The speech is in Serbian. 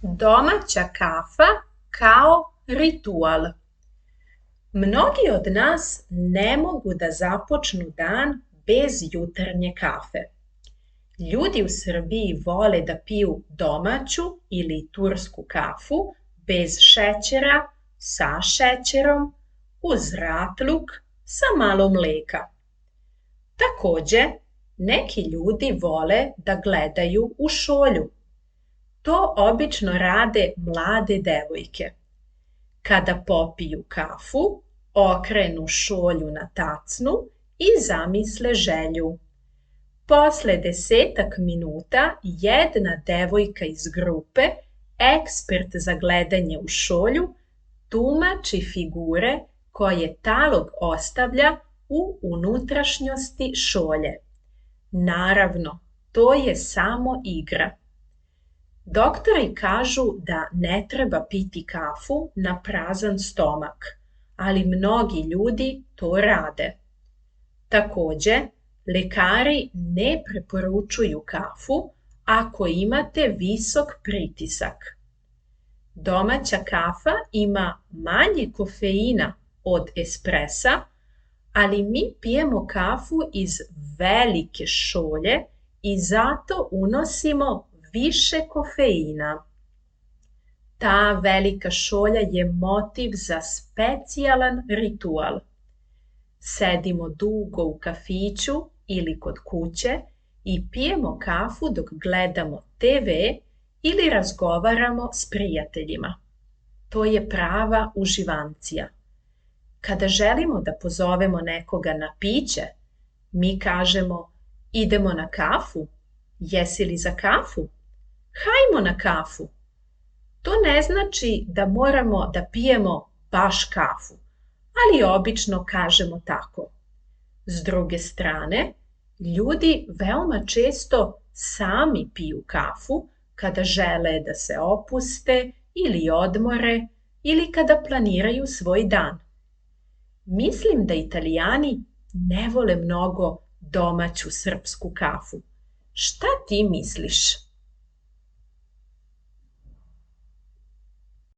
Domaća kafa kao ritual. Mnogi od nas ne mogu da započnu dan bez jutarnje kafe. Ljudi u Srbiji vole da piju domaću ili tursku kafu bez šećera, sa šećerom, uz ratluk, sa malo mleka. Takođe, neki ljudi vole da gledaju u šolju. To obično rade mlade devojke. Kada popiju kafu, okrenu šolju na tacnu i zamisle želju. Posle 10 minuta jedna devojka iz grupe, ekspert za gledanje u šolju, tumači figure koje talog ostavlja u unutrašnjosti šolje. Naravno, to je samo igra. Doktori kažu da ne treba piti kafu na prazan stomak, ali mnogi ljudi to rade. Takođe, lekari ne preporučuju kafu ako imate visok pritisak. Domaća kafa ima manje kofeina od espresa, ali mi pijemo kafu iz velike šolje i zato unosimo više kofeina. Ta velika šolja je motiv za specijalan ritual. Sedimo dugo u kafiću ili kod kuće i pijemo kafu dok gledamo TV ili razgovaramo s prijateljima. To je prava uživancija. Kada želimo da pozovemo nekoga na piće, mi kažemo idemo na kafu, jesi li za kafu? Hajmo na kafu. To ne znači da moramo da pijemo baš kafu, ali obično kažemo tako. S druge strane, ljudi veoma često sami piju kafu kada žele da se opuste ili odmore ili kada planiraju svoj dan. Mislim da Italijani ne vole mnogo domaću srpsku kafu. Šta ti misliš?